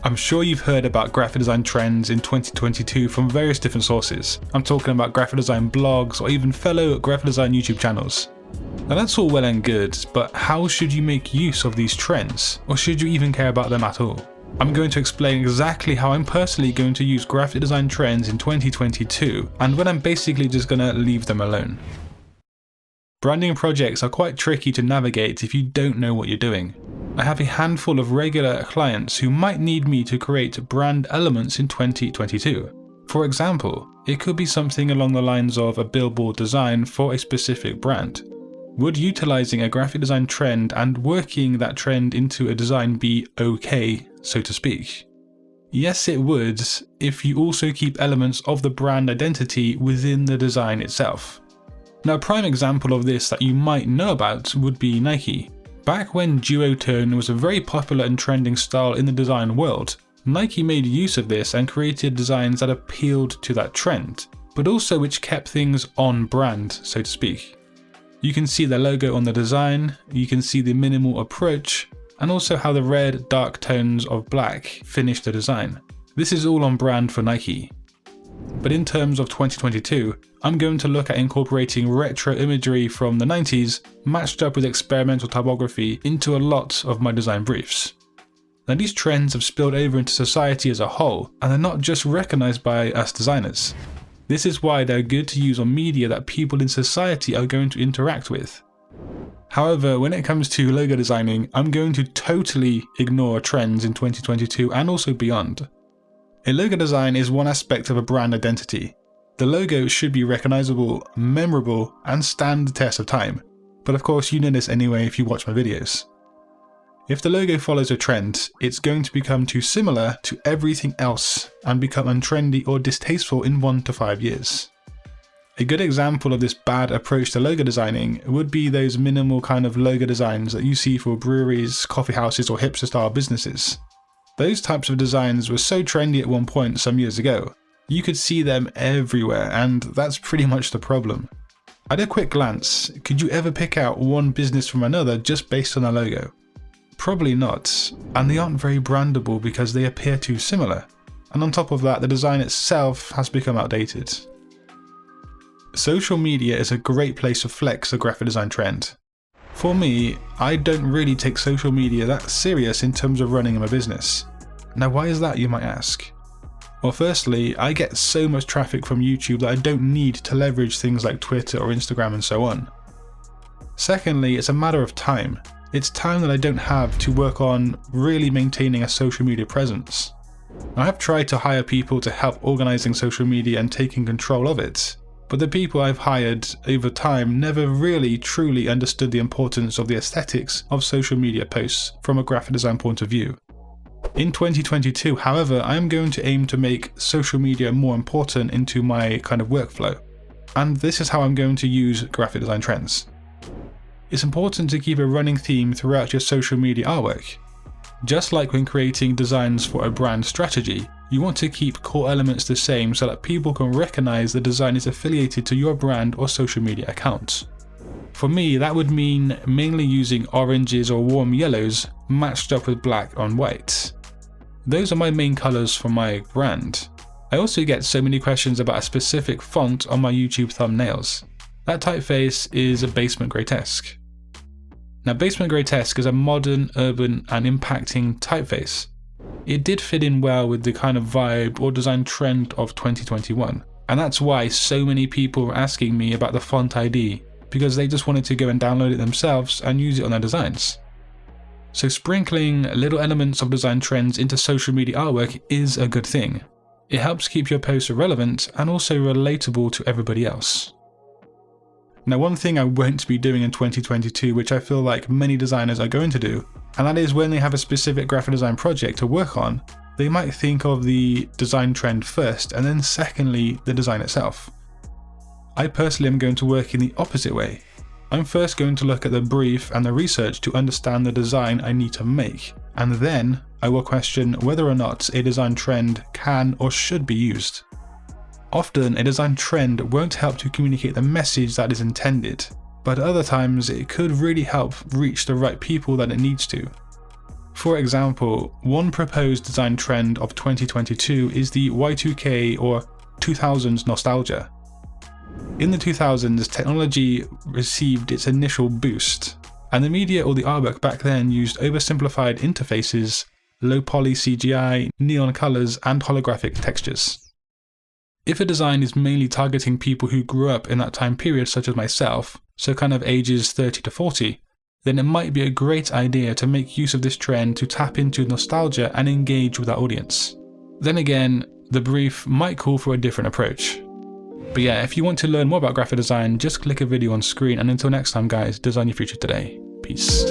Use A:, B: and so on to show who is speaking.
A: I'm sure you've heard about graphic design trends in 2022 from various different sources. I'm talking about graphic design blogs or even fellow graphic design YouTube channels. Now that's all well and good, but how should you make use of these trends? Or should you even care about them at all? I'm going to explain exactly how I'm personally going to use graphic design trends in 2022 and when I'm basically just going to leave them alone. Branding projects are quite tricky to navigate if you don't know what you're doing. I have a handful of regular clients who might need me to create brand elements in 2022. For example, it could be something along the lines of a billboard design for a specific brand. Would utilizing a graphic design trend and working that trend into a design be okay, so to speak? Yes, it would, if you also keep elements of the brand identity within the design itself. Now, a prime example of this that you might know about would be Nike. Back when duotone was a very popular and trending style in the design world, Nike made use of this and created designs that appealed to that trend, but also which kept things on brand, so to speak. You can see the logo on the design, you can see the minimal approach, and also how the red, dark tones of black finish the design. This is all on brand for Nike. But in terms of 2022, I'm going to look at incorporating retro imagery from the 90s matched up with experimental typography into a lot of my design briefs. Now these trends have spilled over into society as a whole, and they're not just recognized by us designers. This is why they're good to use on media that people in society are going to interact with. However, when it comes to logo designing, I'm going to totally ignore trends in 2022 and also beyond. A logo design is one aspect of a brand identity. The logo should be recognizable, memorable, and stand the test of time. But of course you know this anyway if you watch my videos. If the logo follows a trend, it's going to become too similar to everything else and become untrendy or distasteful in 1 to 5 years. A good example of this bad approach to logo designing would be those minimal kind of logo designs that you see for breweries, coffee houses, or hipster style businesses. Those types of designs were so trendy at one point some years ago. You could see them everywhere, and that's pretty much the problem. At a quick glance, could you ever pick out one business from another just based on a logo? Probably not, and they aren't very brandable because they appear too similar. And on top of that, the design itself has become outdated. Social media is a great place to flex a graphic design trend. For me, I don't really take social media that serious in terms of running my business. Now why is that, you might ask? Well, firstly, I get so much traffic from YouTube that I don't need to leverage things like Twitter or Instagram and so on. Secondly, it's a matter of time. It's time that I don't have to work on really maintaining a social media presence. I have tried to hire people to help organizing social media and taking control of it, but the people I've hired over time never really truly understood the importance of the aesthetics of social media posts from a graphic design point of view. In 2022, however, I am going to aim to make social media more important into my kind of workflow. And this is how I'm going to use graphic design trends. It's important to keep a running theme throughout your social media artwork. Just like when creating designs for a brand strategy, you want to keep core elements the same so that people can recognize the design is affiliated to your brand or social media account. For me, that would mean mainly using oranges or warm yellows matched up with black on white. Those are my main colors for my brand. I also get so many questions about a specific font on my YouTube thumbnails. That typeface is a Basement Grotesque. Now, Basement Grotesque is a modern, urban, and impacting typeface. It did fit in well with the kind of vibe or design trend of 2021, and that's why so many people were asking me about the font ID, because they just wanted to go and download it themselves and use it on their designs. So sprinkling little elements of design trends into social media artwork is a good thing. It helps keep your posts relevant and also relatable to everybody else. Now, one thing I won't be doing in 2022, which I feel like many designers are going to do, and that is when they have a specific graphic design project to work on, they might think of the design trend first and then secondly the design itself. I personally am going to work in the opposite way. I'm first going to look at the brief and the research to understand the design I need to make, and then I will question whether or not a design trend can or should be used. Often, a design trend won't help to communicate the message that is intended, but other times it could really help reach the right people that it needs to. For example, one proposed design trend of 2022 is the Y2K or 2000s nostalgia. In the 2000s, technology received its initial boost, and the media or the artwork back then used oversimplified interfaces, low poly CGI, neon colours and holographic textures. If a design is mainly targeting people who grew up in that time period, such as myself, so kind of ages 30 to 40, then it might be a great idea to make use of this trend to tap into nostalgia and engage with our audience. Then again, the brief might call for a different approach. But yeah, if you want to learn more about graphic design, just click a video on screen, and until next time guys, design your future today. Peace.